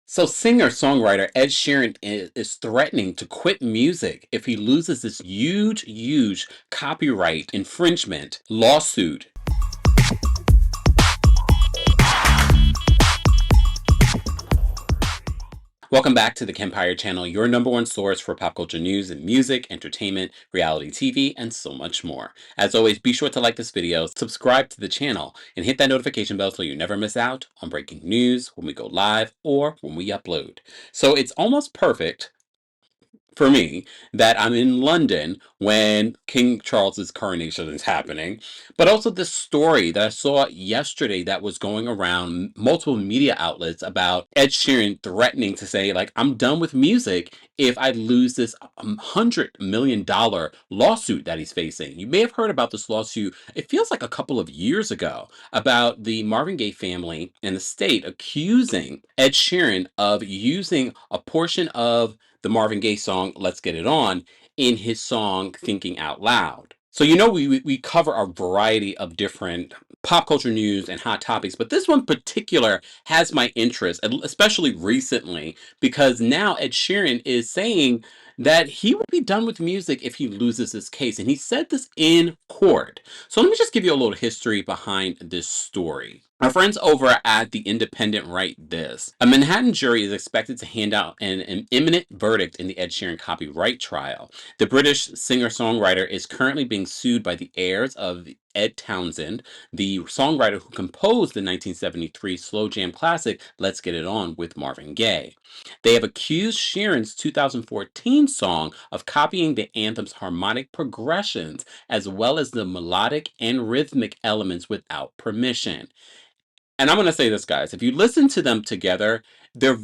So, singer-songwriter Ed Sheeran is threatening to quit music if he loses this huge copyright infringement lawsuit. Welcome back to the Kempire channel, your number one source for pop culture news and music, entertainment, reality TV, and so much more. As always, be sure to like this video, subscribe to the channel, and hit that notification bell so you never miss out on breaking news when we go live or when we upload. So it's almost perfect for me that I'm in London when King Charles's coronation is happening, but also this story that I saw yesterday that was going around multiple media outlets about Ed Sheeran threatening to say, like, I'm done with music if I lose this $100 million lawsuit that he's facing. You may have heard about this lawsuit. It feels like a couple of years ago, about the Marvin Gaye family and the state accusing Ed Sheeran of using a portion of the Marvin Gaye song "Let's Get It On" in his song "Thinking Out Loud." So we cover a variety of different pop culture news and hot topics, but this one particular has my interest, especially recently, because now Ed Sheeran is saying that he would be done with music if he loses this case, and he said this in court. So let me just give you a little history behind this story. Our friends over at The Independent write this. A Manhattan jury is expected to hand out an imminent verdict in the Ed Sheeran copyright trial. The British singer-songwriter is currently being sued by the heirs of Ed Townsend, the songwriter who composed the 1973 slow jam classic Let's Get It On with Marvin Gaye. They have accused Sheeran's 2014 song of copying the anthem's harmonic progressions as well as the melodic and rhythmic elements without permission. And I'm going to say this, guys. If you listen to them together, there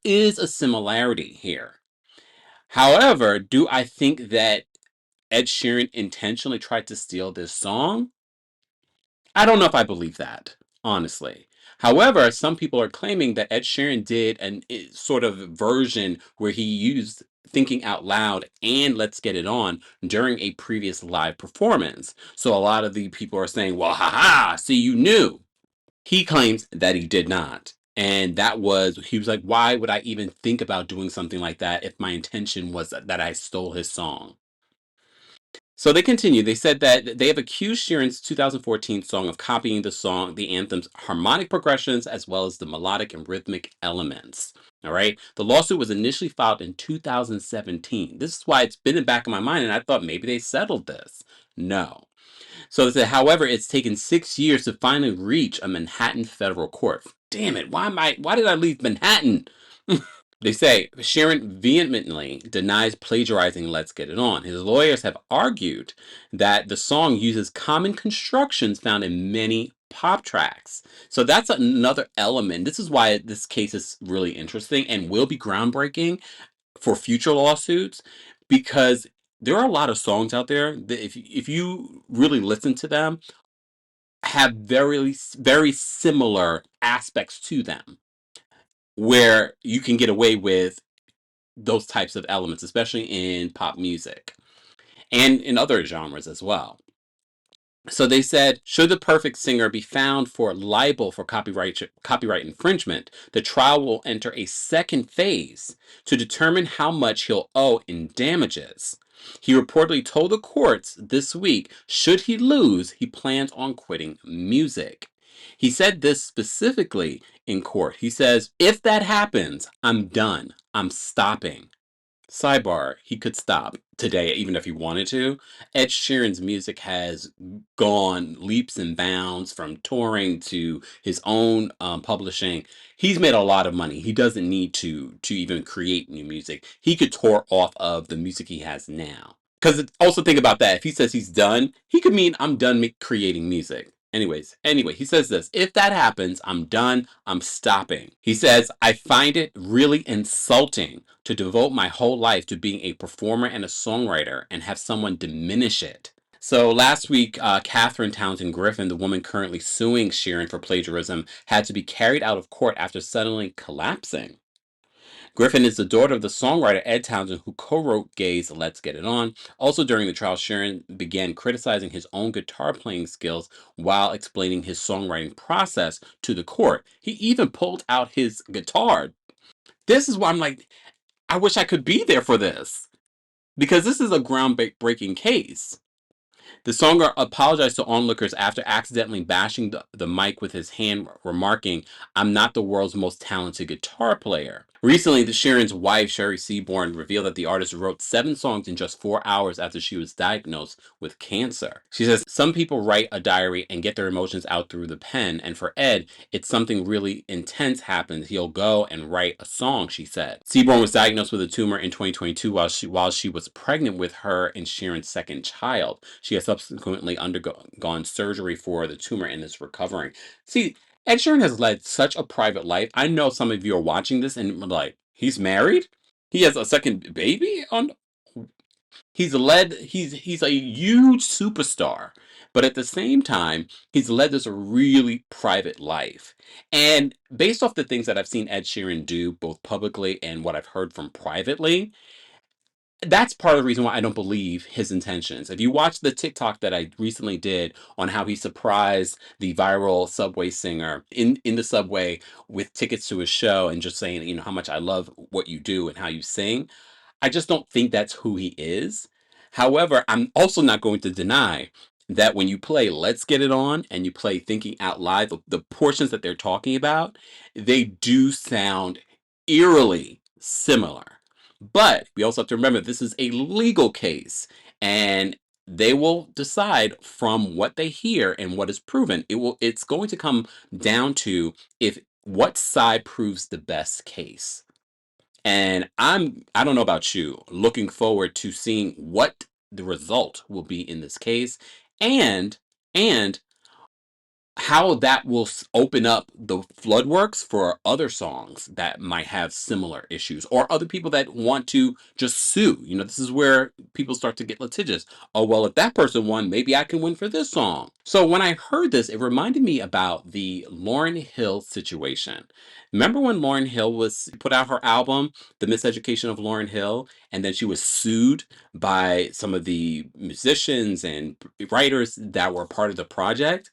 is a similarity here. However, do I think that Ed Sheeran intentionally tried to steal this song? I don't know if I believe that, honestly. However, some people are claiming that Ed Sheeran did an sort of version where he used Thinking Out Loud and Let's Get It On during a previous live performance. So a lot of the people are saying, well, haha, see, you knew. He claims that he did not. And he was like, why would I even think about doing something like that if my intention was that I stole his song? So they continue. They said that they have accused Sheeran's 2014 song of copying the anthem's harmonic progressions, as well as the melodic and rhythmic elements. All right. The lawsuit was initially filed in 2017. This is why it's been in the back of my mind, and I thought maybe they settled this. No. So they said, however, it's taken 6 years to finally reach a Manhattan federal court. Damn it! Why did I leave Manhattan? They say Sheeran vehemently denies plagiarizing Let's Get It On. His lawyers have argued that the song uses common constructions found in many pop tracks. So that's another element. This is why this case is really interesting and will be groundbreaking for future lawsuits, because there are a lot of songs out there that if you really listen to them, have very similar aspects to them, where you can get away with those types of elements, especially in pop music and in other genres as well. So they said, should the perfect singer be found for liable for copyright infringement, the trial will enter a second phase to determine how much he'll owe in damages. He reportedly told the courts this week, should he lose, he plans on quitting music. He said this specifically in court. He says, if that happens, I'm done. I'm stopping. Sidebar, he could stop today even if he wanted to. Ed Sheeran's music has gone leaps and bounds from touring to his own publishing. He's made a lot of money. He doesn't need to even create new music. He could tour off of the music he has now. Because also think about that. If he says he's done, he could mean I'm done creating music. Anyway, he says this. If that happens, I'm done. I'm stopping. He says, I find it really insulting to devote my whole life to being a performer and a songwriter and have someone diminish it. So last week, Catherine Townsend Griffin, the woman currently suing Sheeran for plagiarism, had to be carried out of court after suddenly collapsing. Griffin is the daughter of the songwriter Ed Townsend, who co-wrote Gaye's Let's Get It On. Also during the trial, Sheeran began criticizing his own guitar playing skills while explaining his songwriting process to the court. He even pulled out his guitar This is why I'm like, I wish I could be there for this because this is a groundbreaking case. The singer apologized to onlookers after accidentally bashing the mic with his hand, remarking, "I'm not the world's most talented guitar player." Recently, the Sheeran's wife, Sherry Seaborn, revealed that the artist wrote 7 songs in just 4 hours after she was diagnosed with cancer. She says, "Some people write a diary and get their emotions out through the pen, and for Ed, it's something really intense happens. He'll go and write a song," she said. Seaborn was diagnosed with a tumor in 2022 while she was pregnant with her and Sheeran's second child. She has subsequently undergone surgery for the tumor and is recovering. See, Ed Sheeran has led such a private life. I know some of you are watching this and like, he's married? He has a second baby on he's a huge superstar. But at the same time, he's led this really private life. And based off the things that I've seen Ed Sheeran do both publicly and what I've heard from privately, that's part of the reason why I don't believe his intentions. If you watch the TikTok that I recently did on how he surprised the viral Subway singer in the subway with tickets to his show and just saying, how much I love what you do and how you sing, I just don't think that's who he is. However, I'm also not going to deny that when you play Let's Get It On and you play Thinking Out Loud, the portions that they're talking about, they do sound eerily similar. But we also have to remember this is a legal case, and they will decide from what they hear and what is proven. It's going to come down to if what side proves the best case. And I don't know about you, looking forward to seeing what the result will be in this case and and how that will open up the floodworks for other songs that might have similar issues or other people that want to just sue. This is where people start to get litigious. Oh, well, if that person won, maybe I can win for this song. So when I heard this, it reminded me about the Lauryn Hill situation. Remember when Lauryn Hill was put out her album, The Miseducation of Lauryn Hill, and then she was sued by some of the musicians and writers that were part of the project?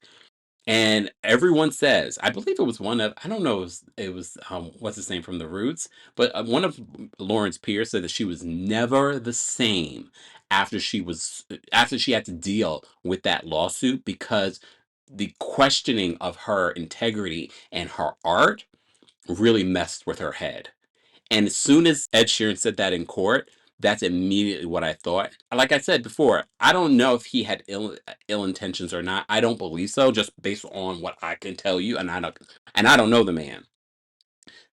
And everyone says, I believe it was one of, I don't know, it was what's his name from The Roots, but one of Lauren's peers said that she was never the same after she had to deal with that lawsuit because the questioning of her integrity and her art really messed with her head. And as soon as Ed Sheeran said that in court, that's immediately what I thought. Like I said before, I don't know if he had ill intentions or not. I don't believe so, just based on what I can tell you, and I don't know the man.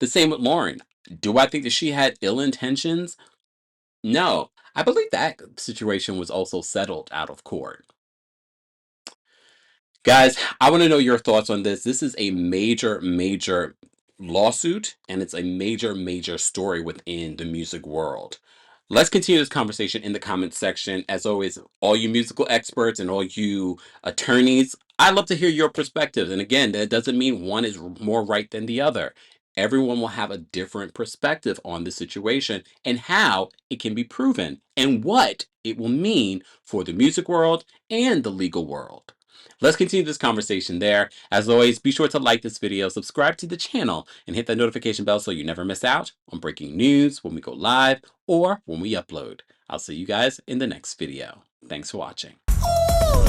The same with Lauren. Do I think that she had ill intentions? No. I believe that situation was also settled out of court. Guys, I want to know your thoughts on this. This is a major, major lawsuit, and it's a major, major story within the music world. Let's continue this conversation in the comments section. As always, all you musical experts and all you attorneys, I love to hear your perspectives. And again, that doesn't mean one is more right than the other. Everyone will have a different perspective on the situation and how it can be proven and what it will mean for the music world and the legal world. Let's continue this conversation there. As always, be sure to like this video, subscribe to the channel, and hit that notification bell so you never miss out on breaking news when we go live or when we upload. I'll see you guys in the next video. Thanks for watching. Ooh,